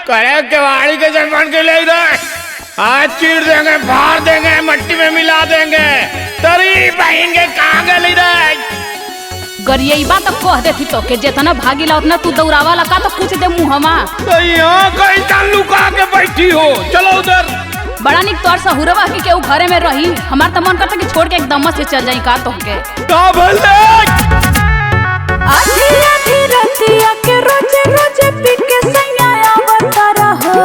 करे केवाड़ी के जजमान के ले इधर आज चीर देंगे, फाड़ देंगे, मट्टी में मिला देंगे। तेरी बहन के कहाँ गए इधर? गरियबा तो कह देती तो के जितना भागीला उतना तू दौड़ावा लगा तो पूछ दे मुहमा। तो यहाँ कहीं लुका के बैठी हो, चलो उधर। बड़ा निक तोर सहुरवा की केहू घरे में रही, हमार तो मन करता कि छोड़ के एकदम से चल जाई का तोहके। का भले आधी आधी रतिया के रोजे रोजे पी के सैया आवता रहो।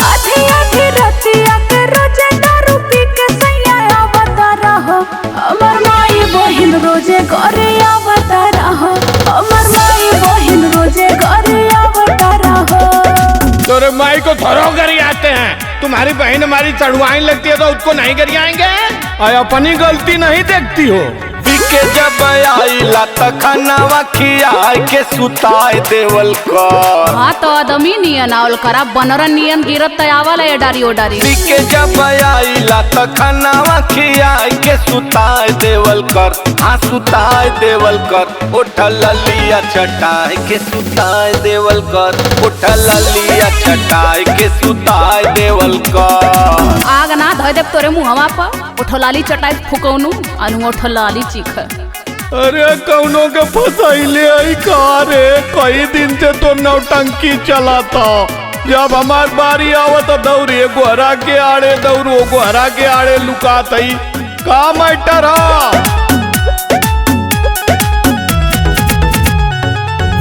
आधी आधी रतिया के रोजे दारू पी के सैया आवता रहो। हमर माई बहिन रोजे घरे आवता रहो। हमर माई बहिन रोजे घरे आवता रहो। तोरे माई को थोड़ो करी आते हैं, तुम्हारी बहन हमारी चढ़वाई लगती है तो उसको नहीं करी आएंगे और अपनी गलती नहीं देखती हो। के जब आईला तखनवा खियाई के सुताई देवल कर। हाँ तो आदमी नियन आवल करा, बनरन नियन गिरत आवल है डारी ओडारी। के जब आईला तखनवा खियाई के सुताई देवल कर। हाँ सुताई देवल कर। उठल लिया चटाई के सुताई देवल कर। उठल लिया चटाई के सुताई देवल कर। आग ना धो देव तोरे मुहवा पर उठलाली चटाई फुकौनु अनु उठलाली चीख। अरे कौनों के फसाइले आई का रे, कई दिन से तो नौटंकी चला था। जब हमार बारी आवत दौड़े गोहरा के आड़े दौड़ो, गोहरा के आड़े लुका थई का मैटर हा।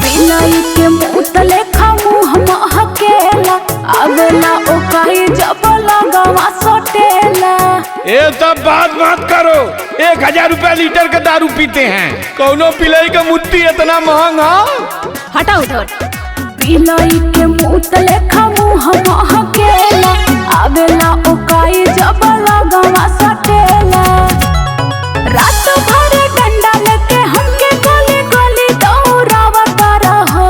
बिलाई के मुतले खामु हम हकेला आवेला ओकाई जब लगावा सोटेला। ये सब बात मत करो, 1000 रुपया लीटर का दारू पीते हैं, कौनो पिलाई का मुट्ठी इतना महंगा। हटा उधर। बिलाई के मुतले खामु हम हकेला आवेला ओकाई जब लगावा सोटेला। रात भर डंडा लेके हमके गली गली दौड़ावता रहो।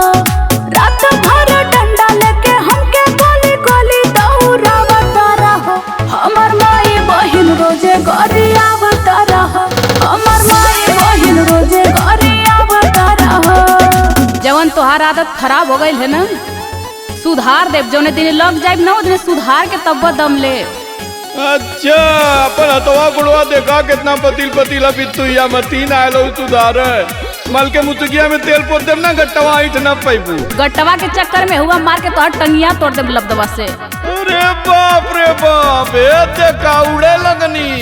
रात भर डंडा लेके हमके गली गली दौड़ावता रहो। हमर माई बहिन रोजे घरे आवता रहो। हमर माई बहिन रोजे घरे आवता रहो। जवन तोहार आदत खराब हो गई है ना, सुधार देव। जौने दिन लग जाए ना उतने सुधार के तब दम ले। अच्छा अपन हथवा गुड़वा देखा कितना पतील पतीला बितुया मतीन आयलो सुधार। मल के मुतगिया में तेल पोत देम ना, गट्टवा ईट ना पाइबू। गट्टवा के चक्कर में हुआ मार के तोहर टंगिया तोड़ देब लबदवा से। अरे बाप रे बाप, ये का उड़े लगनी।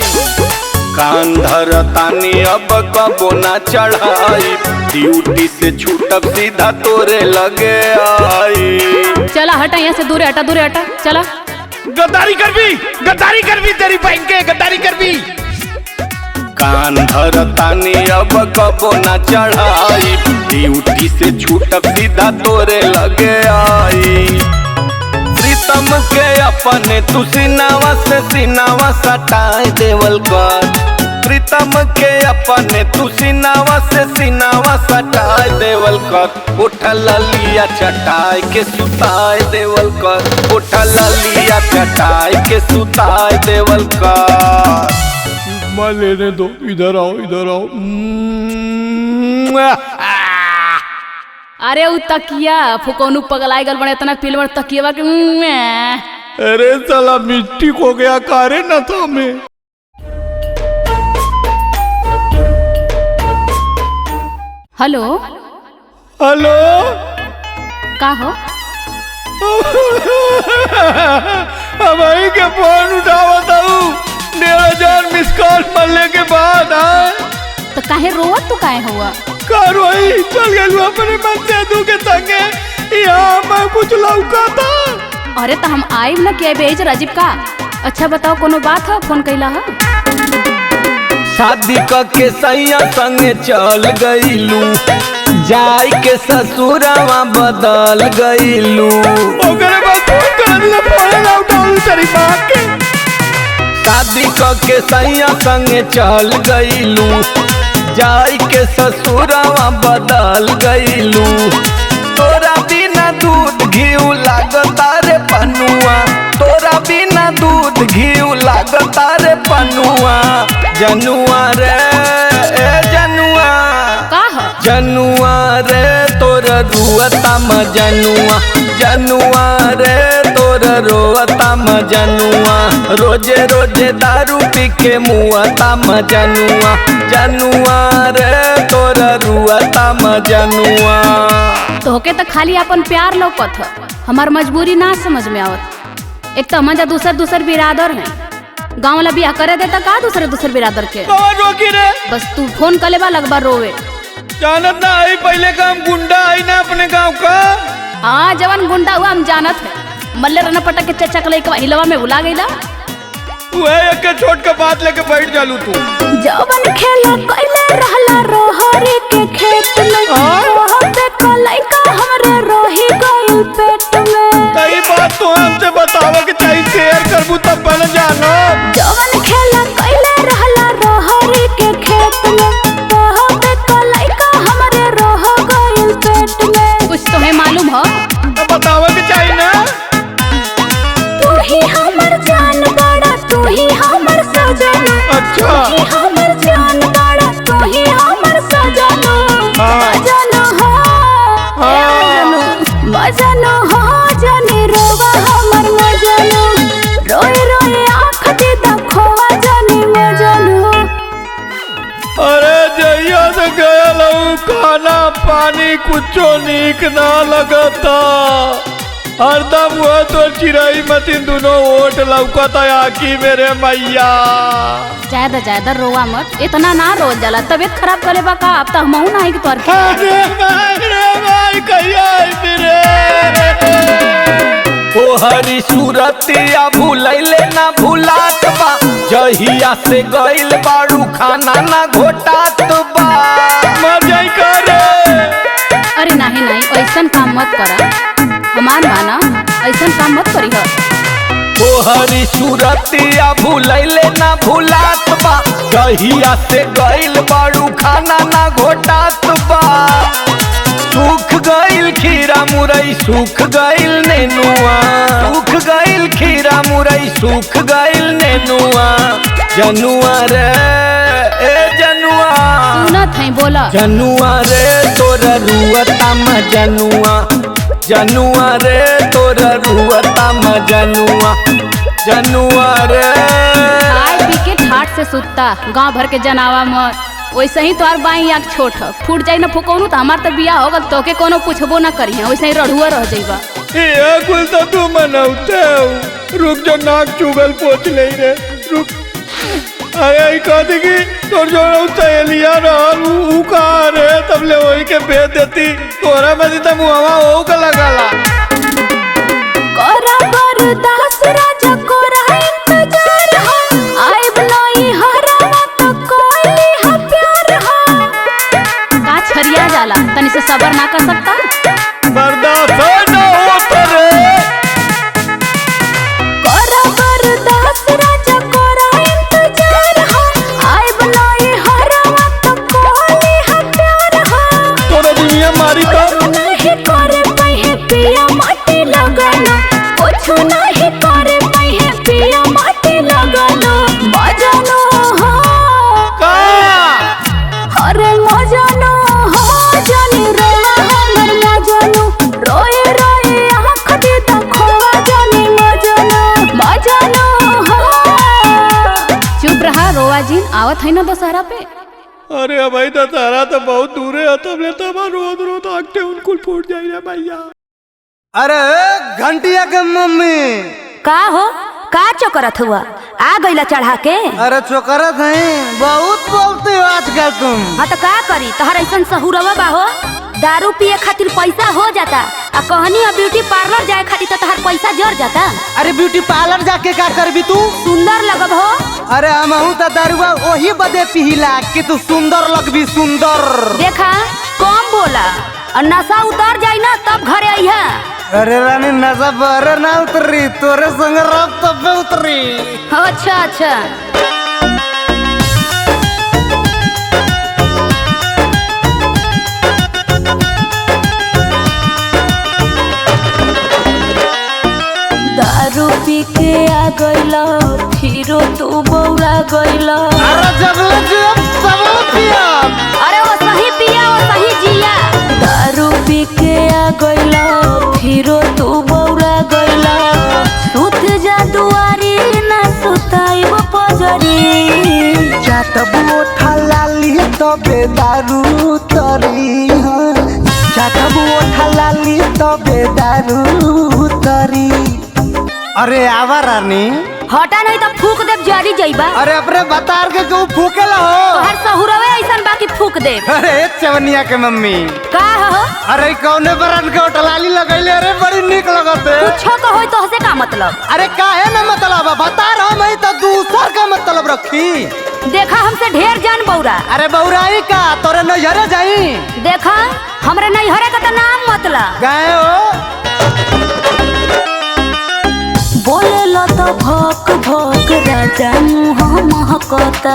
कान धरतानी अब कबो ना चढ़ाई, ड्यूटी से छूटब सीधा तोरे लगे आई। चला हटा यहाँ से, दूरे हटा दूरे हटा चला। गद्दारी कर भी तेरी बहन के गद्दारी कर भी। कान धरतानी अब कबो ना चढ़ाई, ड्यूटी से छूटब सीधा तोरे लगे आई। प्रीतम के अपने तू सिनावा से सिनावा सटाई देवल कर। प्रीतम के अपने तू सिनावा से सिनावा सटाई देवल कर। उठल लिया चटाई के सुताई देवल कर। उठल लिया चटाई के सुताई देवल कर। मां लेने दो, इधर आओ इधर आओ। अरे उ तकिया फुकौनु पगलाई गल बड़े इतना पिलवर तकिया के। अरे साला मिट्टी को गया कारे न था में। हेलो हेलो का हो? हमारी के फोन उठावत हूँ 1000 मिस कॉल मिलने के बाद। तो काहे रोवत तू काहे हुआ? कार्रवाई चल गई अपने बंदे के संगे, यहाँ मैं कुछ लौका था। अरे तो हम आइब न के बेच राजीव का। अच्छा बताओ कोनो बात है, फोन कैला है? शादी के सैया संगे चल गईलू, जाई के ससुरवा बदल गईलू। ओकरे बाद फोन कर ले, फोन ना उठाऊ तेरी बात के। शादी के सैया संगे चल गईलू, जाई के ससुरवा बदल गईलू। तोरा बिना दूध घीउ लागता रे पनुआ। तोरा बिना दूध घीउ लागता रे पनुआ। जनुआ रे ए जनुआ, का है? जनुआ रे तोर रुअता मजनुआ। जनुआ रे तोर रोता मजनुआ रोजे रोजे दारू पी के मुआता मजनुआ जनुआ रे तोर रुआता मजनुआ। तोहके तो खाली अपन प्यार लौकत ह, हमार मजबूरी ना समझ में आवत। एक तो मजा दूसर बिरादर है, गाँव वाला बियाह करे देता का दूसरे बिरादर के। रोकी रे बस तू फोन कर लेबा लगभग रोवे। जानत ना आई पहले काम गुंडा आई ना अपने गांव का। हाँ जवान गुंडा हुआ हम जानत है, मल्ले रना पटक के चचा के लइकवा हिलवा में भुला गईला। वह एक छोट के बात लेके बैठ जालू तू। जवन खेला कइले रहला रोहरी के खेत में, वहाँ पे कलइका हमरे रोही गइल पेट में। कई बात तो हमसे बतावा कि चाहिए शेयर करबू तब बन जानो। जवन खेला कइले रहला रोहरी के खेत में, वहाँ पे कलइका हमरे रोह गइल पेट में। कुछ तो है मालूम हो तो बतावा कि चाहिए ना। तू ही हमर जान बड़ा, तू ही हमर सजन। अच्छा तू ही हमर जान बड़ा, तू ही हमर सजन। मजन हो मजन हो जाने रोवा हमर मजन, रोए रोए आँख दे देखोवा जाने मजन। अरे जइया से गया लऊ खाना पानी कुछो नीक ना लगता। हरदम हुआ तो चिराई मतीन दोनों ओट लौकता आकी मेरे मैया। ज्यादा रोवा मत, इतना ना रोज जाला, तबीयत खराब करे बा का। अब तो हमहू नाही कि तोर अरे भाई कहिया मेरे ओ हरी सूरतिया भूलैले ना भूलात बा, जहिया से गइल बाड़ू खाना ना घोटात बा। मर जाई करे। अरे नहीं ऐसन काम मत करा, हमार माना ऐसन काम मत करी हो। ओ हरी सूरतिया भूलैले ना भूलात बा, जहिया से गइल बाड़ू खाना ना घोटात बा। सूख गइल खीरा मुरई सूख गइल नेनुआ, सूख गइल खीरा मुरई सूख गइल नेनुआ। जनुआ रे ए जनुआ सुनत है बोला। जनुआ रे तोर रुआता मजनुआ, जनुआ रे तोर रुआता मजनुआ। जनुआ रे खाए पी के ठाट से सुतता, गांव भर के जनावा मत। वैसे ही तोहार बाई आँख छोट ह, फूट जाई ना फुकौनू तो हमार तो बियाह हो गल, तोके कोनो पूछबो ना करी, वैसे ही रढ़ुआ रह जाइबा। ये कुल तो तू मनौते हो। रुक जो नाक चुगल पोछ ले रे रुक। अरे कहती कि तोर जो सहेलिया रहल ऊ कहाँ रे, तब ले वही के भेज देती। तोरा में तो मुहवा हो का लगाला। कोरा बरदास राजा कोरा इंतजार हो, आए बनोई हरावा तो कोई हा प्यार हो। का छरिया जाला, तनी से सबर ना कर सकता। बर्दाश्त न हो तेरे। कोरा बरदास राजा कोरा इंतजार हो, आए बनोई हरावा तो कोई हा प्यार हो। तोरा दुनिया मारी का नहीं करे पहे पिया माटी लगाना, कुछ नहीं करे पहे पिया माटी लगाना। मजनो हो का अरे मजनो हो जाने रोवा हमर मजनो, रोए रोए आँख दे देखोवा जाने मजनो हो। चुप रहा रोवा जी, आवत है ना दशहरा पे। अरे भाई तो तारा तो बहुत दूर है, तब ले तब रोज आंखें उनको फूट जाई रे भैया। अरे घंटिया के मम्मी का हो का चोकरत हुआ, आ गईला चढ़ा के। अरे चोकरत है, बहुत बोलते हो आजकल तुम। हाँ तो का करी, तहर ऐसा सहूरवा बा हो। दारू पिए खातिर पैसा हो जाता, आ कहनी ब्यूटी पार्लर जाए खातिर तो तहर पैसा जर जाता। अरे ब्यूटी पार्लर जाके का करबी तू? सुंदर लगब हो। अरे हमहू तो दारुआ वही बदे पिहिला कि तू सुंदर लगबी सुंदर। देखा कम बोला, और नशा उतर जाई ना तब घरे अइहा। अरे रानी नशा बरे ना उतरी, तोरे संग रब तब पे उतरी। अच्छा अच्छा दारू पी के आ गइला, फिरो तू बौरा गइला। अरे जब पिया। अरे वो सही पिया वो सही जिया। दारू पी के आ गइला, हीरो तू बौरा गइला सुत जा दुआरी ना सुताइब पजरी चाटबो ठलाली तबे दारू तरी चाटबो ठलाली तबे दारू तरी। अरे आवा रानी हटा नहीं तो फूक देव जरी जइबा। अरे अपने बतार के क्यों फूकेला हो? तोहर सहुरवे ऐसन बाकी फूक दे। अरे चवनिया के मम्मी का हो? अरे कौने बरन के टलाली लगैले? अरे बड़ी निक लगते। कुछो को होई तो से का मतलब? अरे काहे न मतलब बता रहा मैं तो दूसर का मतलब रखी। देखा हमसे ढेर जान बौरा। अरे बौराई का तोरे नैहरे जाई? देखा हमरे नैहरे का तो नाम मतलब गए हो बोले लो तो भोक भोक राजा मुँह महकता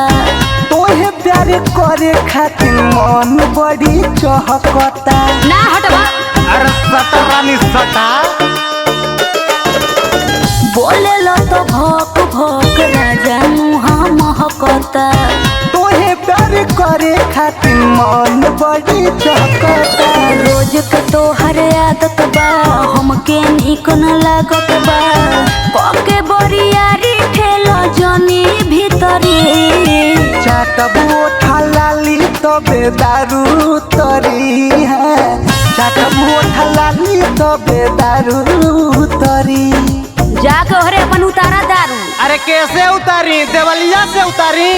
तोहे प्यार करे खातिर मन बड़ी चहकता। ना हटवा। अरे सटा रानी सटा बोले लो तो भोक भोक राजा मुँह महकता तोहे प्यार करे खातिर मन बड़ी चहकता। रोज के तोहर आदत बा हमके निक न लागत बा कके बरियारी ठेलो जनी भीतरी चाटबो ठलाली तबे दारू तरी है चाटबो ठलाली तबे दारू तरी। जाके ओहरे अपन उतारा दारू। अरे कैसे उतारी? देवलिया से उतारी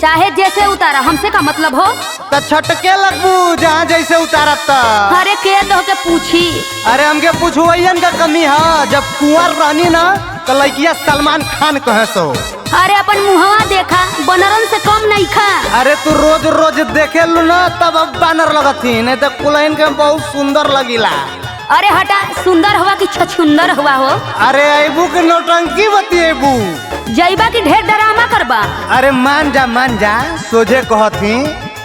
चाहे जैसे उतारा हमसे का मतलब हो? तो छटके लगबू जहाँ जैसे उतारत। अरे के तो के पूछी। अरे हमके पूछवैयन का कमी है जब कुंवर रहनी ना तो लड़किया सलमान खान कहे सो। अरे अपन मुहवा देखा बनरन से कम नहीं खा। अरे तू रोज रोज देखे लू ना तब अब बानर लगती नहीं तो कुलैन के बहुत सुंदर लगिला। अरे हटा सुंदर हुआ कि छछुंदर हुआ हो? अरे अबू के नौटंकी बतिएबू जइबा की ढेर ड्रामा करबा। अरे मान जा सोझे कहती।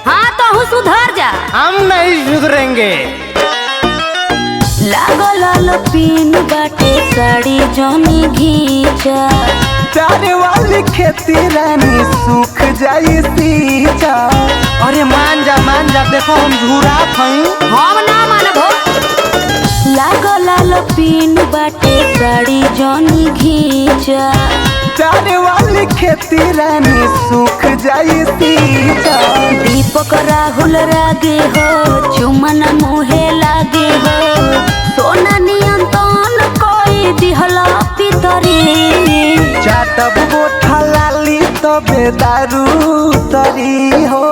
हाँ तो हूँ सुधर जा। हम नहीं सुधरेंगे। लागल लपीन बाटे साड़ी जनी घीचा प्यारे वाली खेती रानी सूख जाई सींचा। अरे मान जा देखो हम झूरा थई। हम ना मानबो। लागल लपीन बाटे साड़ी जनी घीचा प्यारे वाली खेती रानी सूख जाई सींचा। दीपक राहुल रागे हो चुमन मुहे लागे हो सोना नियंत्रण कोई दिहला पितरी चाटबो ठलाली तबे दारू तरी हो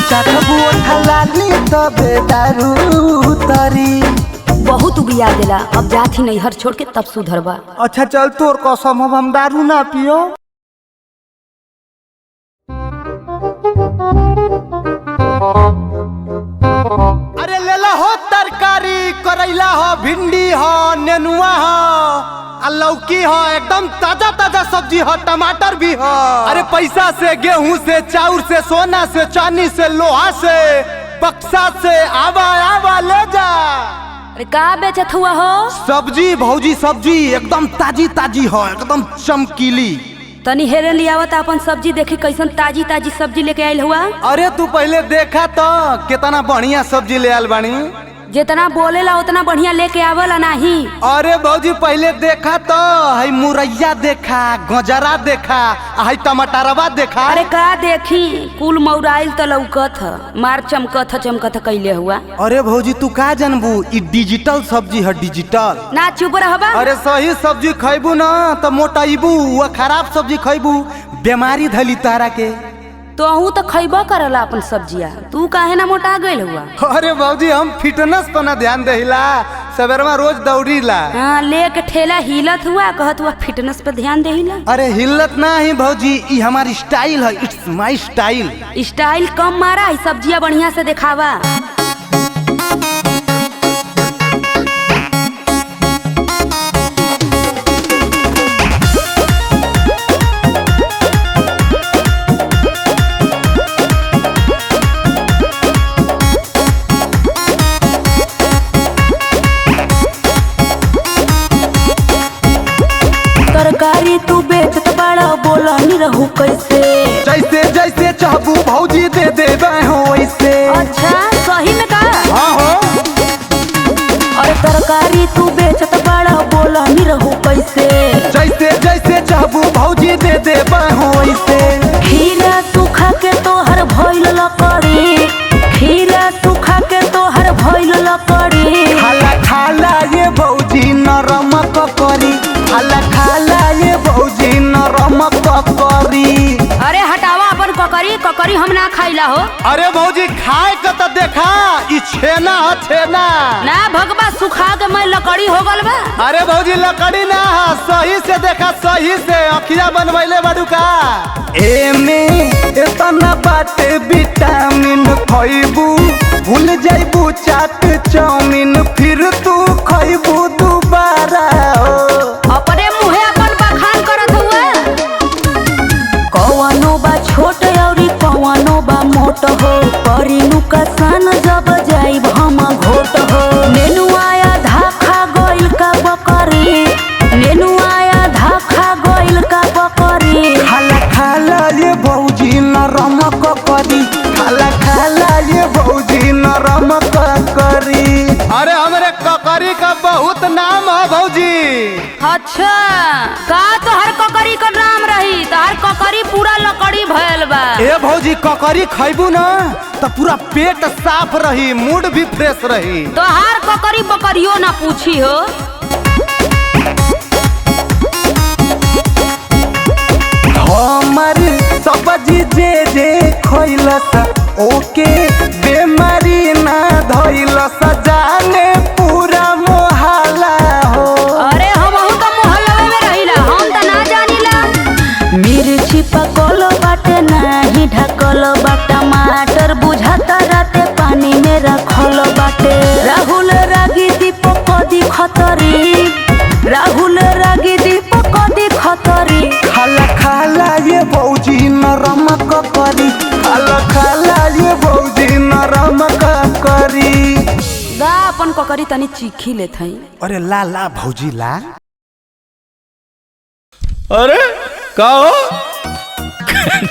चाटबो ठलाली तबे दारू तरी। बहुत उगिया देला अब जाथी नैहर छोड़ के तब सुधरबा। अच्छा चल तोर कसम हम दारू ना पियो। अरे लेला हो तरकारी करैला हो भिंडी हो नेनुआ हो लौकी हो एकदम ताजा ताजा सब्जी हो टमाटर भी हो। अरे पैसा से गेहूं से चाउर से सोना से चांदी से लोहा से बक्सा से आवा ले जा। अरे का बेचत हुआ हो? सब्जी भौजी सब्जी एकदम ताजी ताजी हो एकदम चमकीली। तनी हेरे लियावत अपन सब्जी देखी कैसन ताजी ताजी सब्जी लेके आयल हुआ। अरे तू पहले देखा तो कितना बढ़िया सब्जी ले आल बानी। जितना बोलेला उतना बढ़िया लेके आवला नहीं। अरे भौजी पहले देखा तो है मुरैया देखा गजरा देखा है टमाटरवा देखा। अरे का देखी कुल मौराइल तो लौकत ह मार चमकत कैले हुआ। अरे भौजी तू का जानबू ई डिजिटल सब्जी है डिजिटल। ना चुप रहबा। अरे सही सब्जी खैबू ना तो मोटाइबू व खराब सब्जी खैबू बीमारी धली तारा के। तोहू तो खैबा करला अपन सब्जिया तू काहे ना मोटा गइल हुआ? अरे भौजी हम फिटनेस पर ना ध्यान देहिला सवेरमा रोज दौड़ीला। हाँ लेके ठेला हिलत हुआ कहत हुआ फिटनेस पे ध्यान देहिला। अरे हिलत ना ही भौजी ई हमारी स्टाइल है इट्स माय स्टाइल। स्टाइल कम मारा है सब्जिया बढ़िया से दिखावा। तरकारी तू बेचत बड़ा बोला नहीं रहू कैसे? जैसे जैसे चाहबू भौजी दे देबे हो वैसे। अच्छा सही में का? हाँ हो। और तरकारी तू बेचत बड़ा बोला नहीं रहू कैसे। जैसे जैसे चाहबू भौजी दे दे हो वैसे। खीरा सूखा के तोहर भइल लकड़ी, खीरा सूखा के तोहर भइल लकड़ी। खाला खाला ये भौजी नरम ककरी, खाला खाला ये भौजी नरम ककरी। अरे हटावा अपन ककरी, ककरी हम ना खाइला हो। अरे भौजी खाए के तो देखा, ई छेना है छेना। ना भगवा सुखा के मैं लकड़ी हो गल बा। अरे भौजी लकड़ी ना है, सही से देखा सही से अखिया बनवैले बाड़ू का। एमे इतना बाटे विटामिन खइबू भूल जाइबू चाट चाउमीन, फिर तू खइबू दोबारा हो। अपने मुहे अपन बखान करत हुआ। कौनो बा छोट औरी कौनो बा मोट हो, परिनु का सन जब जाइब हम घोट हो। नेनु आया धाखा गोइल का बकरी, नेनु आया धाखा गोइल का बकरी। खाला खाला ये भौजी नरम ककरी, खाला खाला ये भौजी नरम ककरी। अरे हमरे ककरी का बहुत नाम है भौजी। अच्छा का तोहर ककरी का नाम रही, तोहर ककरी पूरा लकड़ी भयल बा। ए भौजी ककरी खइबू ना तो पूरा पेट साफ रही, मूड भी फ्रेश रही। तोहार ककरी बकरियो ना पूछी हो। हमर सब्जी जे जे खइलस ओके बेमारी ना धइलस, जाने पूरा मोहल्ला हो। अरे हमहू तो मोहल्ला में रहिला, हम तो ना जानिला। मिर्ची पकल बाटे नाही ढकल बा, टमाटर बुझाता राते पानी में रखल बाटे। राहुल रागी दीपक दी खतरी, राहुल रागी दीपक दी खतरी। खाला खाला ये भौजी नरम ककरी, खाला खाला ये भौजी नरम ककरी। दा अपन ककरी तनी चीखी लेत हई। अरे ला ला भौजी ला। अरे का हो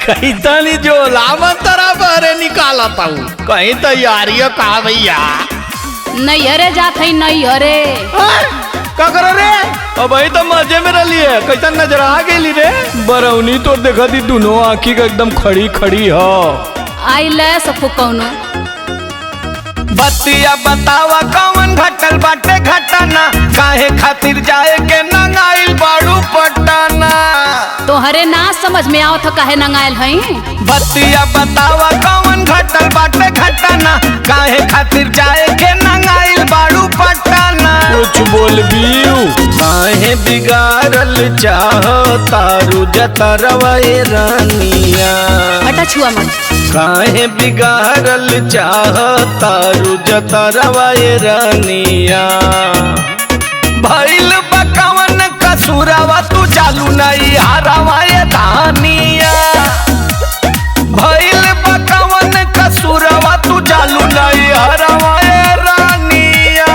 कहीं तनी जो लावन तरह बहरे निकालता हूँ, कहीं तैयारी का भैया। नैहरे जात हई नैहरे। का कर रे? अब भाई तो मजे में रही है, कैसा नजर आ गई रे। बरौनी तो देखा थी दोनों आँखी का एकदम खड़ी खड़ी हो। आई ले सफो कौनो बतिया बतावा कौन घटल बाटे घटना, काहे खातिर जाए के नंगाइल बाड़ू पटना। तोहरे ना समझ में आओ तो काहे नंगाइल हई। बतिया बतावा कौन घटल बाटे घटना, काहे खातिर जाए के नंगाइल बाड़ू पटना। कुछ बोल बियू। काहे बिगाड़ल चाहतारू जतरवा ए रानिया, हटा छुआ मत। काहे बिगाड़ल चाहतारू जतरवा ए रानिया। भइल बकवन कसुरवा तू चालू नहीं हरवा ए धानिया। भइल बकवन कसुरवा तू चालू नहीं हरवा ए रानिया।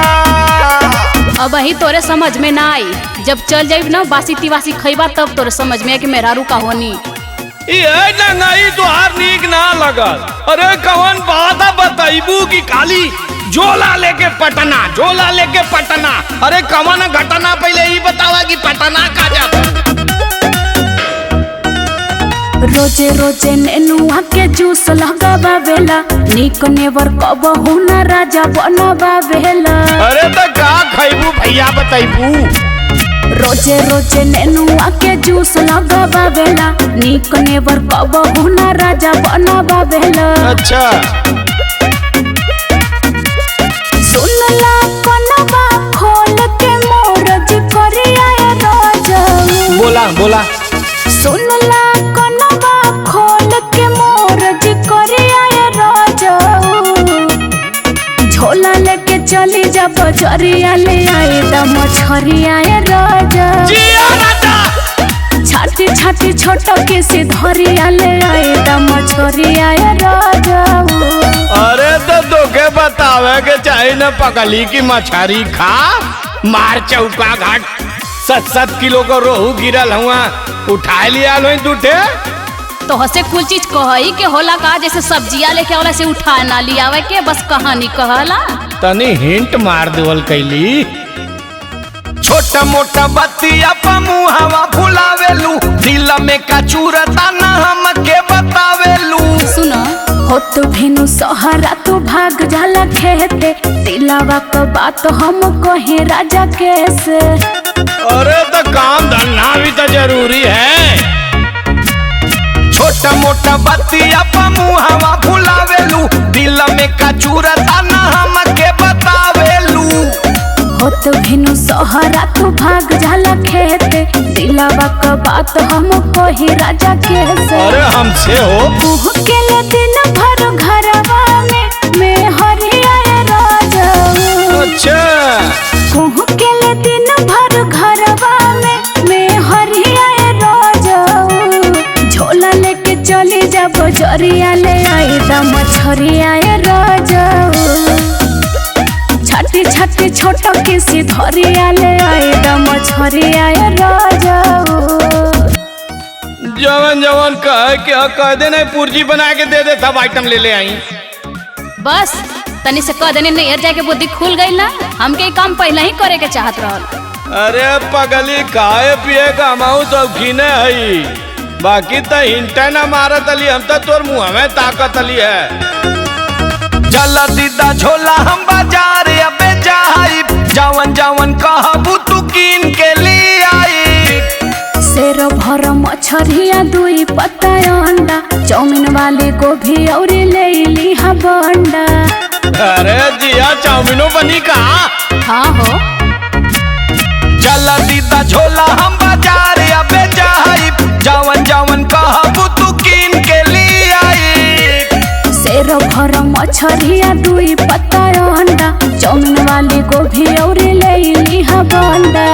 अब ही तोरे समझ में ना आई, जब चल जाइब ना बासी तिवासी खइबा तब तोरे समझ में है कि मेहरारू का होनी। ये नंगाई तो हार नीक ना लगल। अरे कौन बात बताइबू की खाली झोला लेके पटना, झोला लेके पटना। अरे कौन घटना पहले ही बतावा कि पटना का जाता। रोजे रोजे नेनुआ के जूस लगावा बेला, नीक नेवर कबहू ना राजा बनवा बेला। अरे तो का खइबू भैया बताइबू। रोजे रोजे नेनुआ के जूस लगावा बेला, नीक नेवर कबहू ना राजा बनवा बेला। अच्छा सुनला कनवा खोल के मोरज करिया राजा। बोला बोला। सुनला कनवा खोल के मोरज करिया राजा। झोला लेके चली जा बजरिया, ले आए द मछरिया राजा। छाती छाती छोट के से धरिया, ले आए द मछरिया राजा। अरे तो दोगे बतावे के चाहे न पकली की मछरी खा। मार चौका घाट 7-7 किलो का रोहू गिरल हुआ, उठा लिया लो दूठे। तो हसे कुल चीज कही के होला का, जैसे सब्जियां लेके वाला से उठा ना लियावे के, बस कहानी कहला। तनी हिंट मार देवल कैली। छोटा मोटा बतिया पा मुहावा फुलावेलू, दिल में का चूरता ना हमके बतावेलू। सुनो हो तो भेनु सहारा तो भाग जाला खेते, दिलावा का बात हम कहे राजा कैसे। अरे तो काम धंधा भी तो जरूरी है। छोटा मोटा बतिया पा मुहावा फुलावेलू, दिल में का चूरता ना हमके बतावेलू। हो तो भेनु सहारा तो भाग जाला खेते, दिलावा का बात हम कहे राजा कैसे। अरे हमसे हो मुँह के ले दिन भर घरवा में मैं हरिया राजा। अच्छा मुँह के ले दिन भर घरवा में मैं हरिया राजा। झोला लेके चली जा बजरिया ले आई दा मछरिया राजा। छाटी छाटी छोटा किसी धरिया ले आई दा मछरिया राजा। जवन जवन कह दे नहीं पुर्जी बना के दे सब आइटम ले ले आई। बस तनी से कह देने नहीं जाके बुद्धि खुल गई ना, हमके ये काम पहले ही करे के चाहत रहल। अरे पगली खाए पिए का हमाऊ शौकीन है, बाकी तो हिंटा ना मारत अली, हम तो तोर मुँह में ताकत अली है। चला दीदा झोला हम बाजार अबे जाई, जवन जवन कहबू तू कीन के लिए आई। शेर भर मछरिया दुई पत्ता अंडा, चाउमीन वाले गोभी और ले ली हा बंडा। अरे जिया चाउमीनो बनी का। हाँ हो चला दीदा झोला हम बाजार अबे जाई, जवन जवन कहबू तू कीन के लिए आई। शेर भर मछरिया दुई पत्ता अंडा, चाउमीन वाली गोभी और ले ली हा बंडा।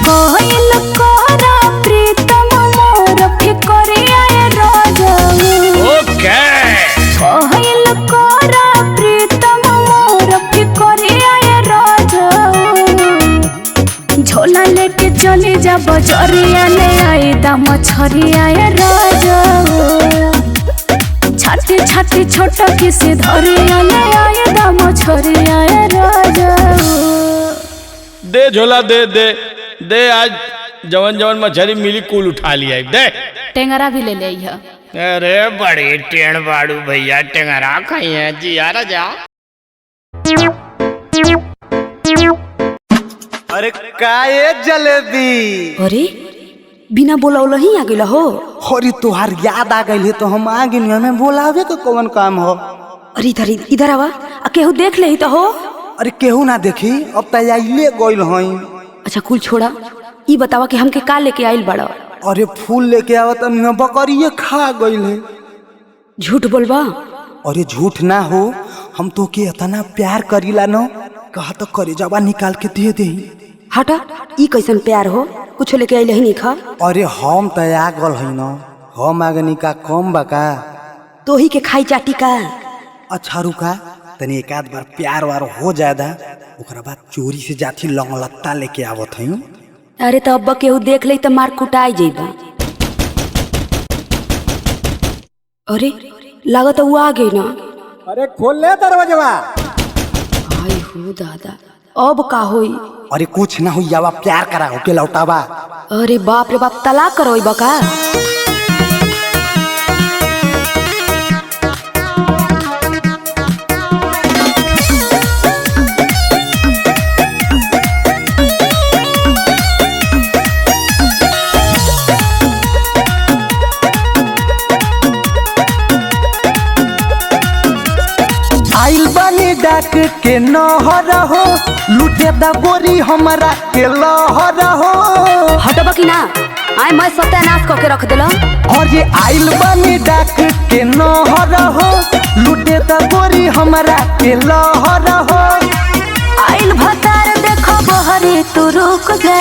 कोइल कोरा प्रीतम मोर फिकरिया राजा। ओके कोइल कोरा प्रीतम मोर फिकरिया राजा। झोला लेके चली जा बजरिया ले आई दा मछरिया राजा। छाती छाती छोटा किसी धरिया ले आई दा मछरिया राजा। दे झोला दे आज जवन जवन मछली मिली कुल उठा लिया दे। टेंगरा भी ले ले आइह। अरे बड़ी टेढ़ बाड़ू भैया, टेंगरा खाई है जी यार जा। अरे काए जलेबी। अरे बिना बोलौल ही आ गइल हो। अरे तुहार याद आ गई तो हम आ गए, हमें बोलावे का कौन काम हो। अरे इधर आवा, आ केहू देख ले तो हो। अरे केहू ना देखी, अब तो आइले गइल हई। अच्छा कुल छोड़ा, ई बतावा कि हमके का लेके आइल बड़ा। अरे फूल लेके आवत बकरिए खा गइल है। झूठ बोलबा। अरे झूठ ना हो, हम तो के इतना प्यार करीला न, कहा तो करे जबा निकाल के दे दे। हटा, ई कैसन प्यार हो, कुछ लेके आइल ही नहीं खा। अरे हम तो आ गल है न, हम आगनी का कम बका तो ही के खाई चाटी का। अच्छा रुका, तनी एक आध बार प्यार वार हो जादा, ओकरा बाद चोरी से जाती लौंग लत्ता लेके आवत हई। अरे तो अब्बा केहू देख ले तो मार कुटाई जेबा। अरे लागत वो आ गई ना। अरे खोल ले दरवाजा। आई हो दादा, अब का होई। अरे कुछ ना हुई, आवा प्यार करा होके लौटावा। अरे बाप रे बाप, तलाक करो बका। आइल बानी डाक के नहर हो, लूटे दा गोरी हमारा के लहर हो। हटबा की ना, आए मैं सत्यानाश करके रख दिला। और ये आइल बानी डाक के नहर हो, लूटे दा गोरी हमारा के लहर हो। आइल भतार देखो बहरी तू रुक जा,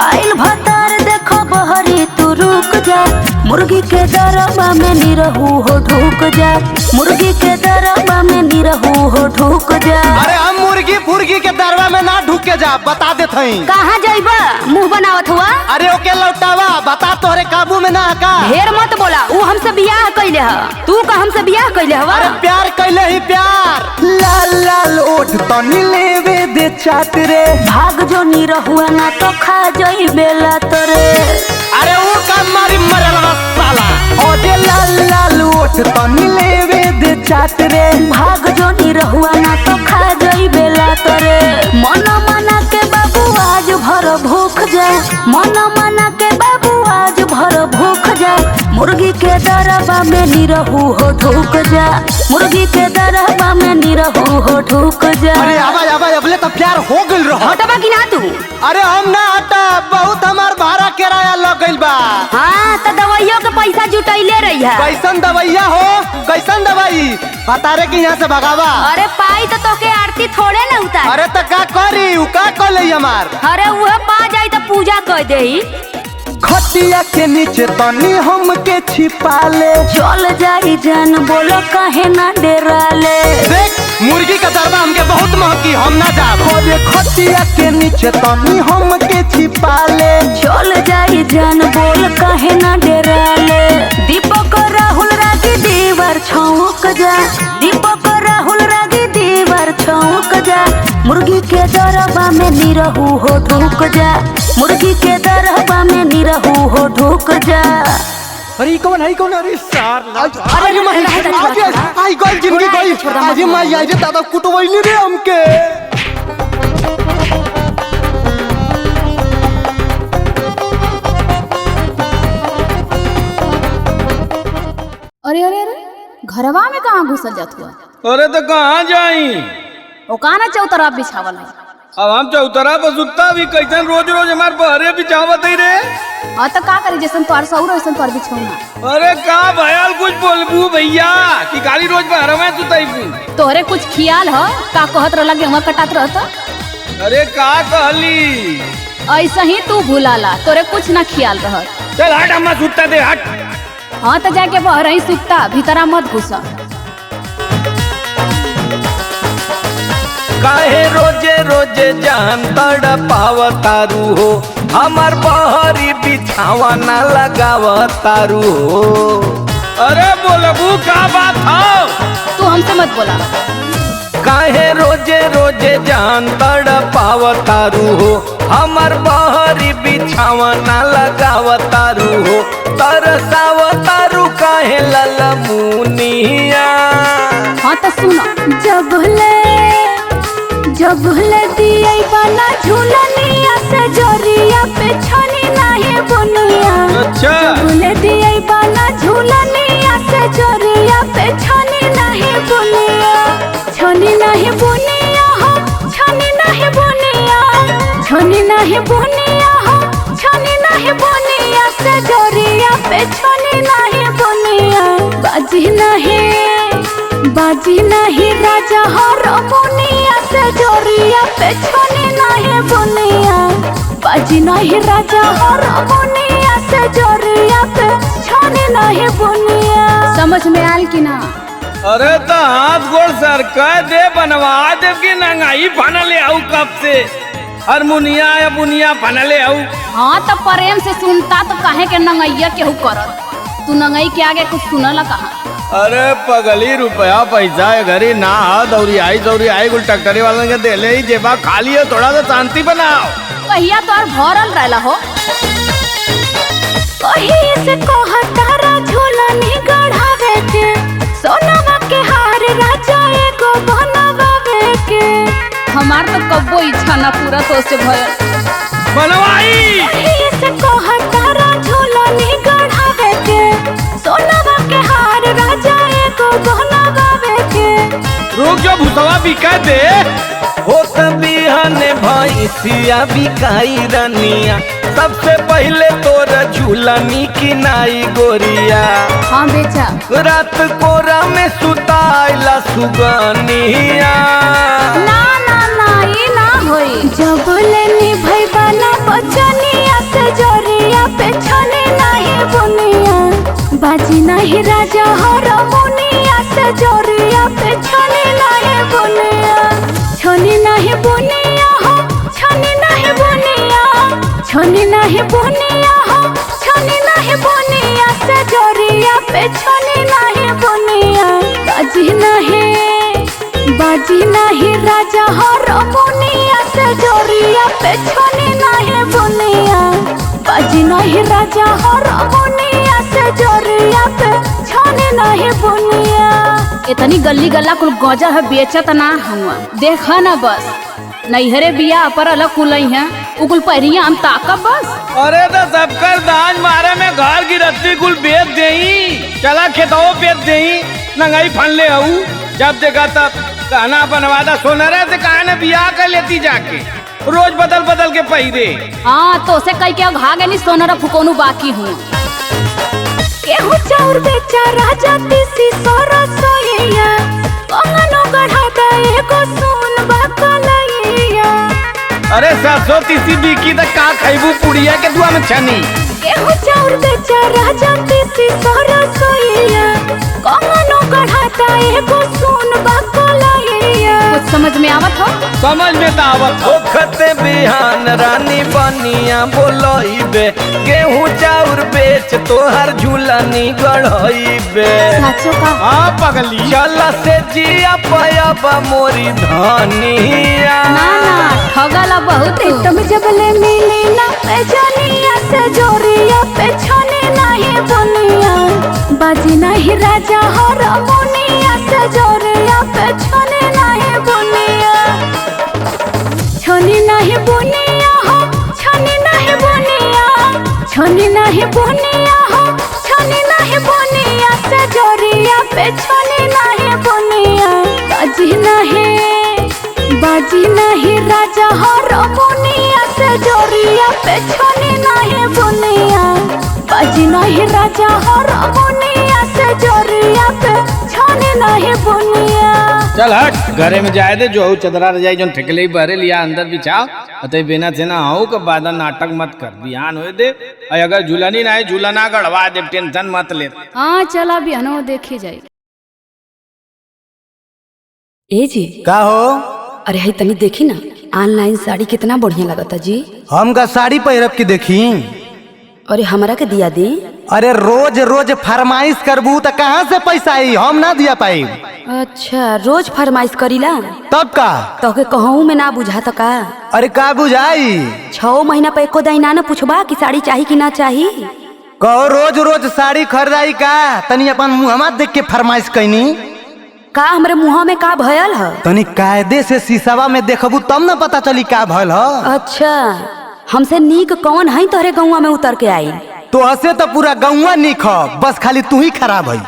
आइल भतार देखो बहरी तू रुक जा। मुर्गी के दरबा में निरहू हो ढूक जा, मुर्गी के दरबा में निरहू हो ढूक जा। अरे हम मुर्गी फुर्गी के दरबा में ना ढूक के जा, बता देत हई। कहाँ जाइबा मुंह बनावत हुआ? अरे ओके लौटावा, बता तोहरे काबू में ना का। ढेर मत बोला, वो हमसे बियाह कैले है, तू का हमसे बियाह कैले हवा? अरे प्यार कैले ही प्यार। लाल लाल ओठ तनी लेवे दे चाट रे, भाग जो निरहुआ ना तो खा जाई बेला तोरे। अरे वो का मारी मरलवा साला। ओजे लाल लाल ओठ तनी लेवे दे चाट रे, भाग जो निरहुआ ना तो खा जाई बेला तोरे। मन मना के बाबू आज भर भूख जा, मन मना के बाबू आज भर भूख जा। मुर्गी के दरबा में निरहू हो ढूक जा, मुर्गी के दरबा में निरहू हो ढूक जा। अरे आवा आवा अबले तो प्यार हो गइल रहा। हटबा कि ना तू? अरे हम ना हटा, बहुत हमार भाड़ा किराया लग गइल बा। हाँ तो दवाइयों के पैसा जुटैले रही है। कैसन दवाइया हो, कैसन दवाई बता रे कि यहाँ से भगावा। अरे पाई तो तोके आरती थोड़े ना उतार। अरे तो का करी, उ का कर ले हमार। अरे वह पा जाई तो पूजा कर देही। खटिया के नीचे तनी हमके छिपा ले, चल जाई जान बोलो काहे ना डेरा ले। देख मुर्गी का दरबा हमके बहुत महकी, हम ना जाब। अरे खटिया के नीचे तनी हमके छिपा ले, चल जाई जान बोल काहे ना डेरा ले। दीपक राहुल रागी दीवार छौक जा, दीपक राहुल रागी दीवार छौक जा। मुर्गी के दरबा में निरहू हो ढूक जा, मुर्गी के दरबा में निरहू हो ढूक जा। अरे कौन है कौन? अरे सार अरे माई आई गइल जिंदगी गइल। अरे माई आई रे दादा कुटवैली रे हमके। अरे अरे अरे घरवा में कहाँ घुसल जात हुआ? अरे तो कहाँ जाई? ओ काना चौतरा बिछावल है। अब हम चौतरा पर सुत्ता भी कैसन रोज रोज हमार बहरे बिछावत ही रे। हाँ तो का करी, जैसन तोर सौर वैसन तोर बिछौना। अरे का भयाल कुछ बोलबू भैया कि गाली रोज बहरे में सुताईबू? तोहरे कुछ ख्याल ह का कहत रहला कि हमर कटात रहता? अरे का कहली? ऐसा ही तू भूलाला, तोरे कुछ ना ख्याल रहत। चल हट, हम सुत्ता दे हट। हाँ तो जाके बहर ही सुता, भीतरा मत घुसा। काहे रोजे रोजे जान तड़पावतारू हो, हमार बहरी बिछावा ना लगावतारू हो। अरे बोलबू का बात हो? तू हमसे मत बोला। काहे रोजे रोजे जान तड़पावतारू हो, हमार बहरी बिछावा ना लगावतारू हो। तरसावतारू काहे ललमुनिया। हाँ तो सुनो, जब ले दिए बना झूलनिया से जोरिया पे छनी नहीं बुनिया। अच्छा ले दिए बना झूलनिया से जोरिया पे छनी नहीं बुनिया। छनी नहीं बुनिया हो, छनी नहीं बुनिया, छनी नहीं बुनिया हो, छनी नहीं बुनिया से जोरिया पे छनी नहीं बुनिया। बाजी नहीं राजा हो रमुनिया से जोरिया पे छनी नहीं बुनिया। बाजी नहीं राजा हो रमुनिया से जोरिया पे छनी नहीं बुनिया। समझ में आल कि ना? अरे तो हाथ गोड़ सर कह दे, बनवा दे कि नंगाई फनले आऊ कब से हारमोनिया या बुनिया फनले आऊ। हाँ तो प्रेम से सुनता तो काहे के नंगैया केहू करत? तू नंगई के आगे कुछ सुनला कहा? अरे पगली रुपया पैसा है घरी ना, दौरी आई गुल टक्करी वाले के दे ले ही जेबा खाली है, थोड़ा सा शांति बनाओ। कहिया तो और भरल रहला हो। कहीं से कहतारा झूलनी गढ़ावे के, सोनावा के हार राजा एगो बनवावे के। हमार तो कब्बो इच्छा ना पूरा तो से भयल बनवाई। कहीं से कहतारा झूलनी गढ़ावे के, सोनावा के हार राजा एगो बनवावे के। रुक जो भूसवा बिका दे। होत बिहाने भैंसिया बिकाई रनिया, सबसे पहले तोर झूलनी किनाई गोरिया। हाँ बेचा। रात कोरा में सुताइला सुगनिया। ना ना ना ये ना होई। जब लेनी भई बना बचनिया से जोरिया पे छने नहीं बुनिया। बाजी नहीं राजा हारमोनिया से जोरिया पे छनी नहीं बुनिया, छनी नहीं बुनिया हो, छनी नहीं बुनिया, छनी नहीं बुनिया हो, छनी नहीं बुनिया से जोरिया पे छनी नहीं बुनिया। बाजी नहीं राजा हारमोनिया से जोरिया पे छनी नहीं बुनिया, बाजी नहीं राजा हारमोनिया से जोरिया पे छनी नहीं बुनिया। इतनी गली गला कुल गौजा है बेचत ना हुआ, देखा ना बस नैहरे बिया पर अलग कुलई है उकुल पहिरिया हम ताकब बस। अरे तो सबकर दान मारे में घर की रत्ती कुल बेच देई, चला खेतों बेच देई, नंगाई फन ले आऊ। जब देखा तब कहना बनवादा सोनरा से कहा ना बियाह कर लेती जाके, रोज बदल बदल के पहिरे। हाँ तो से कई के घा गई सोनरा फुकोनू बाकी हूँ। केहू चाउर बेचा राजा तीसी सोरा सोइया, कंगनो गढ़ाता एगो सोन बकलैया। अरे 730 बिकी तक का खैबू पुड़िया के दुआ में छनी। केहू चाउर बेचा राजा तीसी सोरा सोइया, कंगनो गढ़ाता एगो सोन बकलैया। कुछ समझ में आवत हो? समझ में तो आवत हो। ओखते बिहान रानी बनिया बोलइबे, गेहूं चाउर बेच तोहर झूलनी गढ़इबे। साचो का? हाँ पगली चला से जिया पयबा मोरी धनिया। ना ना ठगला बहुत है। तुम जब ले मिली ना पैजनिया से जोरिया पे छनी नहीं बुनिया, बाजी नहीं राजा हारमोनिया से जोरिया पे छनी नहीं बुनिया, छनी नहीं बुनिया हो, छनी नहीं बुनिया, छनी नहीं बुनिया हो, छनी नहीं बुनिया से जोरिया पे छनी नहीं बुनिया। बाजी नहीं राजा हारमोनिया से जोरिया पे छनी नहीं बुनिया, बाजी नहीं राजा हारमोनिया से जोरिया पे छनी नहीं बुनिया। चल हट, घरे में जाए दे जो चदरा रजाई जो ठेकले बहरे लिया अंदर बिछाओ, अतः बिना से ना हो के बाद नाटक मत कर, बिहान हो दे। अगर झूलनी ना है झूलना गड़वा दे, टेंशन मत ले। हाँ चला बिहानो देखी जाए। ए जी का हो? अरे है तनी देखी ना ऑनलाइन साड़ी कितना बढ़िया लगता जी। हम का साड़ी पहिरब की देखी? अरे हमरा के दिया दी। अरे रोज रोज फरमाइश करबू तो कहाँ से पैसा आई, हम ना दिया पाई। अच्छा रोज फरमाइश करीला तब का? तो के कहूँ में ना बुझा तो का? अरे का बुझाई? 6 महीना पे एको दाइना न पूछबा कि साड़ी चाहिए कि ना चाहिए। कहो रोज रोज साड़ी खरीदाई का, तनी अपन मुँह देख के फरमाइश कैनी का हमरे मुँह में का भयल है? तनी कायदे से शीशवा में देखबू तब न पता चली का भयल है। अच्छा हमसे नीक कौन है तोहरे गौवा में उतर के आई? तो हसे तो पूरा गौवा नीक है, बस खाली तू ही खराब है।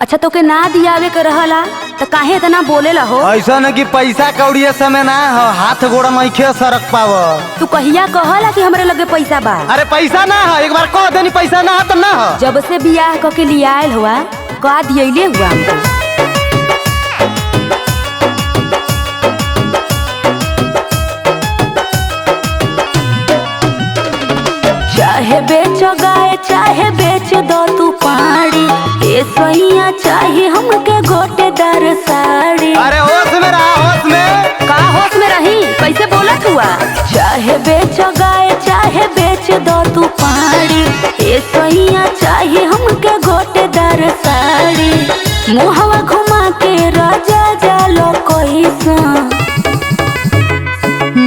अच्छा तो के ना दियावे के रहला तो काहे इतना बोलेला हो? ऐसा न कि पैसा कौड़ी समय ना हो, हाथ गोड़ नइखे सरक पाव। तू कहिया कहला कि हमरे लगे पैसा बा? अरे पैसा ना है, एक बार कह देनी पैसा ना है तो ना है। जब से बियाह क के लिए आयल हुआ का दियले हुआ हमको। चाहे बेचो गाय चाहे बेच दो तू पाड़ी, ए सैया चाहे हमके गोटेदार साड़ी। अरे होश में रहा, होश में। का होश में रही? कैसे बोलत हुआ? चाहे बेचो गाय चाहे बेच दो तू पाड़ी, ए सैया चाहे हमके गोटेदार साड़ी। मुहवा घुमा के राजा जालो कैसा,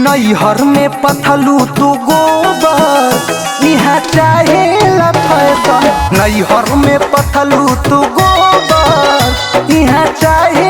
नैहर में पथलू तू गोबर, यहाँ चाहे फैशन। नैहर में पथलू तू गोबर, यहाँ चाहे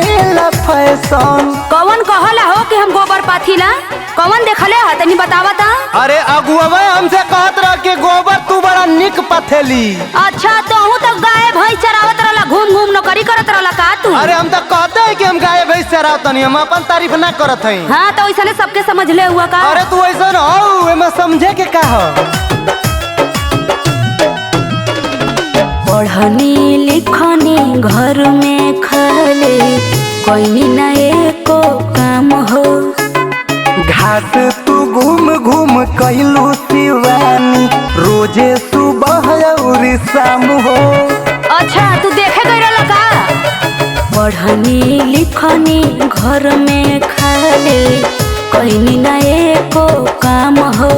फैशन। कौन कहला हो कि हम गोबर पाथीला? कौन देखले है तनी बतावा ता? अरे अगुआ हमसे कहत रह के गोबर तू बड़ा निक पथेली। अच्छा तो हूँ तो गाय भैंस चरावत रहला, घूम घूम नौकरी करत रहला का तू? अरे हम तो कहते हैं कि हम गाय भैंस चरावत नहीं, हम अपन तारीफ ना करत हैं। हाँ तो ऐसा सबके समझ ले हुआ का? अरे तू ऐसा हो एमे समझे के का हो? पढ़नी लिखनी घर में खाले, कोई ना एको काम हो। घाट तू घूम घूम कैलू शिवानी, रोजे सुबह और शाम हो। अच्छा रखनी घर में खाली कहनी ना एको काम हो।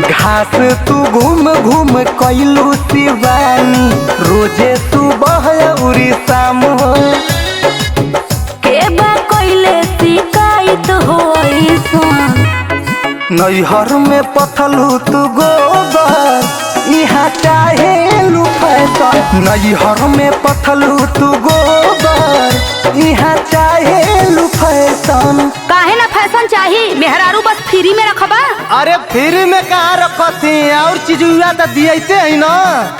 घास तू घूम घूम कैलू शिवानी रोजे सुबह अउरी शाम हो। के बा कैले शिकायत हो ऐसन नैहर में पथलू तू गोबर यहाँ चाहे लू फैशन। नैहर में पथलू तू गोबर यहाँ चाहे लू फैशन। काहे ना फैशन चाहिए मेहरारू बस फ्री में रखबा। अरे फ्री में कहाँ रखती और चीज हुआ तो दियते है ना।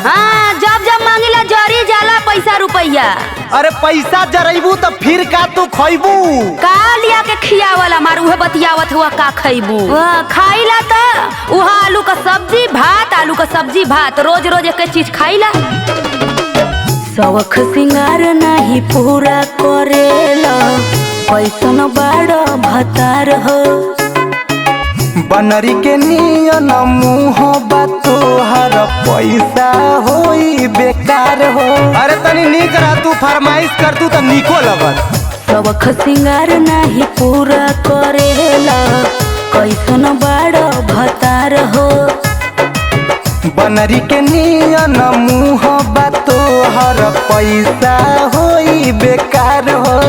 हाँ जब जब मांगिला जरी जाला पैसा रुपया। अरे पैसा जरेबू तो फिर का तू खैबू का लिया के खियावला मार उहे बतियावत हुआ का खैबू खाइला तो उहा आलू का सब्जी भात आलू का सब्जी भात रोज रोज एक चीज खाइला। शौख सिंगार नहीं पूरा करेला पैसन बड़ भतार हो। बनरी के नियन मुँह तोहर पैसा होई बेकार हो। अरे तनी निक रह तू फरमाइश कर तू तो निको लगत। शौख सिंगार नहीं पूरा करेला कैसन बड़ भतार हो। बनरी के नियन मुँह तोहर पैसा होई बेकार हो।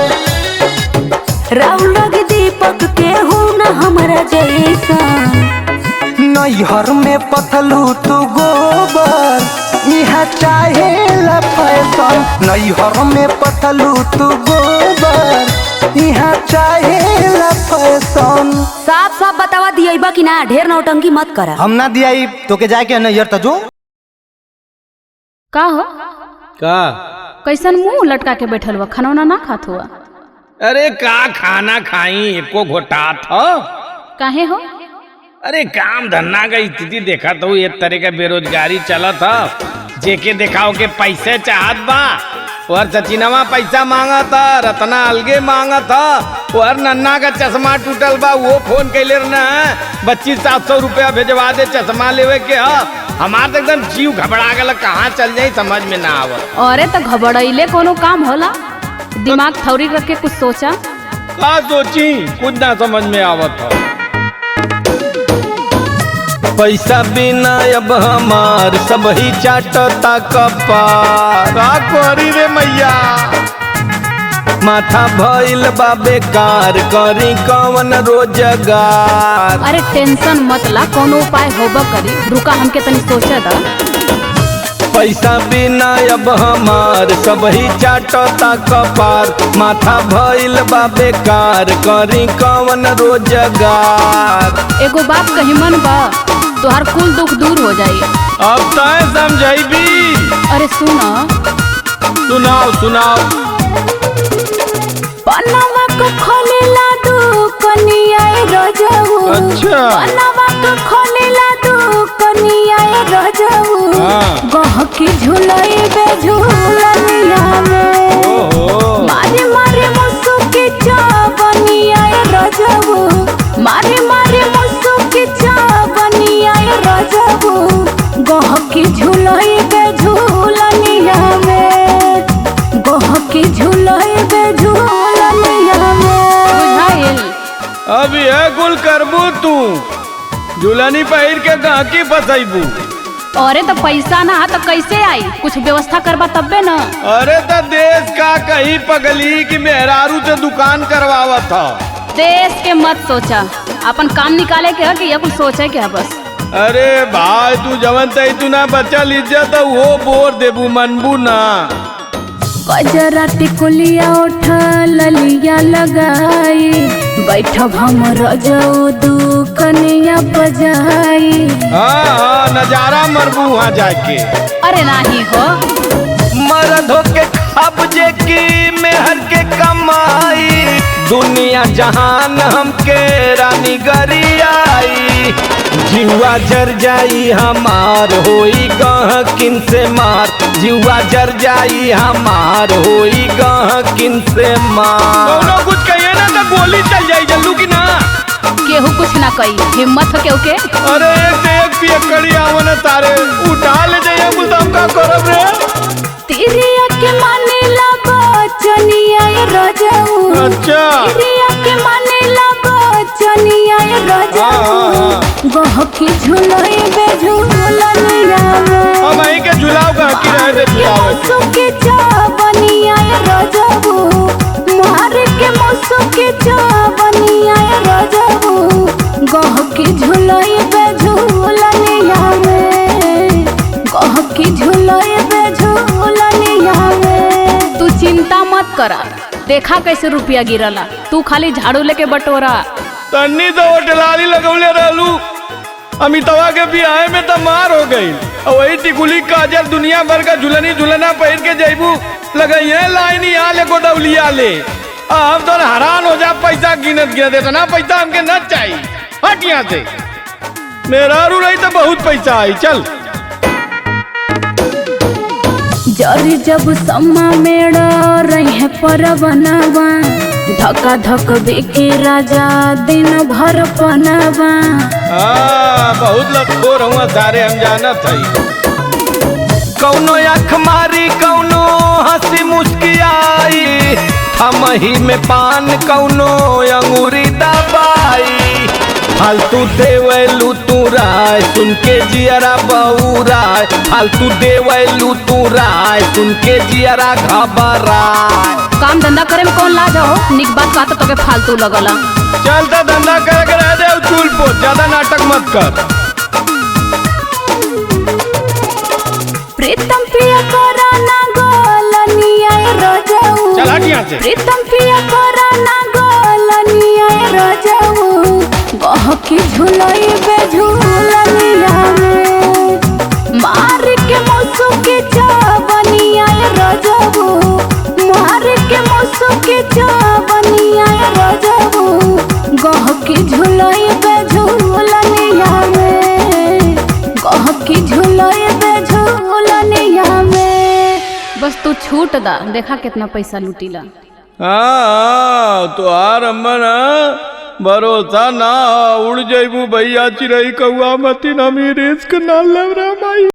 राउल लगे दीपक के हो न हमारा जैसा। नैहर में पथलू तू गोबर यहाँ चाहे ला फैशन। नैहर में पथलू तू गोबर यहाँ चाहे ला फैशन। साफ साफ बतावा दिया कि ना ढेर नौटंकी मत करा। हम ना दिया तो के जाके नैहर तजो का हो का कैसन मुंह लटका के बैठल हुआ खाना वाना ना खात हुआ। अरे का खाना खाई एको घोटात हो। काहे हो अरे काम धंधा का स्थिति देखा तो एक तरह का बेरोजगारी चलत ह। जेके देखाओ के पैसे चाहत बा और सचिनवा पैसा मांगत ह रत्ना अलगे मांगत ह और नन्ना का चश्मा टूटल बा वो फोन कैले ना 2500-700 रुपया भेजवा दे चश्मा लेवे के ह। हमार तो एकदम जीव घबरा गल कहाँ चल जाई समझ में ना आवत। अरे तो घबराइले कोनो काम होला दिमाग थौरी रख के कुछ सोचा। का सोची कुछ ना समझ में आवत ह। पैसा बिना अब हमार सब ही चाटता कपार का करी रे मैया। माथा भइल बा बेकार करी कवन रोजगार। अरे टेंशन मत ला कोनो उपाय होबा करी रुका हमके तनी सोचा दा। पैसा बिना अब हमार सब ही चाटता कपार। माथा भइल बा बेकार करी कवन रोजगार। एगो बात कही मन बा तोहार कुल दुख दूर हो जाई। अब तय समझाइबी। अरे सुना सुनाओ सुनाओ। बनवा को खोलेला दुकनिया रजऊ। अच्छा बनवा को खोलेला दुकनिया रजऊ। हाँ। गहकी झुलई बे झुलनिया में। ओहो मारे मारे मुसुकी चाबनिया रजऊ। मारे मारे मुसुकी चाबनिया रजऊ। गहकी झुलई बे झुलनिया में। गहकी झुलई बे झुलनिया में। बुझाइल अब यह कुल करबू तू झुलनी पहिर के गांकी फसैबू। अरे तो पैसा ना तो कैसे आई कुछ व्यवस्था करबा तब्बे न। अरे तो देश का कहीं पगली की मेहरारू से दुकान करवावत था। देश के मत सोचा अपन काम निकाले के है कि ये कुछ सोचे के है बस। अरे भाई तू जवन तई तू ना बचल इज्जत वो बोर देबू मनबू ना। गजरा टिकुलिया उठा ललिया लगाई। बैठब हम रजऊ दुकनिया बजाई। हाँ नजारा मरबू वहाँ जाके। अरे नहीं हो मर्द होके कब्जे की मेहर के कमाई। दुनिया जहान हमके रानी गरियाई। जीवा जर जाई हमार होई गहकिन से मार। जीवा जर जाई हमार होई गहकिन से मार। दोनों कुछ कहिए ना तो गोली चल जाई जल्लू की ना। केहू कुछ ना कही हिम्मत हो केहू के। अरे एक से एक पियकड़ी आवना तारे उठा ले जाइए बुलदम का करब रे। तिरिया के माने ला चनिया रजऊ अच्छा प्रिया के माने लगो चनिया रजऊ गहकी झुलई बे झुलनिया अब वहीं के झुलाओ का की रहे थे झुलाओ सुके चावनिया रजऊ मार के मुसुके चावनिया रजऊ गहकी झुलई बे झुलनिया गहकी झुलई बे झुलनिया तू चिंता मत करा, देखा कैसे रुपया गिरला। तू खाली झाड़ू लेके बटोरा। तन्नी तो होटलाली लगौले रहलू अमितवा के बियाह में तो मार हो गई और वही टिकुली काजल दुनिया भर का झुलनी झुलना पहन के जैबू लगई है लाइन यहाँ ले गोदौलिया ले। हम तो हैरान हो जा पैसा गिनत गिनत इतना पैसा हमके न चाहिए। हट यहाँ से, मेरा रू रही तो बहुत पैसा आई। चल जरी जब सम्मा मेड़ा रहे परवनवा धक्का धक बेके राजा दिन भर पनवा। बहुत लखोर हुआ सारे हम जानत हई। कौनो आँख मारी कौनो हंसी मुस्कियाई हमही में पान कौनो अंगूरी दबाई फालतू देवलू तू राय सुन के जियरा बउराय फालतू देवलू तू राय सुन के जियरा घबराय। काम धंधा करे में कौन लाज हो? निक बात बात तो के फालतू लगला। चल तो धंधा करे के रह दे चूल पो, ज्यादा नाटक मत कर। प्रीतम पिया कोरा ना गोलनिया रजऊ चल हट यहाँ से। प्रीतम पिया कोरा ना गोलनिया रजऊ गहकी झुलई बे झुलनिया मार के मुसुके चावनिया रजऊ मार के मुसुके चावनिया रजऊ गहकी झुलई बे झुलनिया गहकी झुलई बे झुलनिया बस तू छूट दा, देखा कितना पैसा लूटीला। हाँ तो अम्मा ना भरोसा ना उड़ जैबू भैया चिरई कौआ मती ना मी रिस्क ना ले रे माई।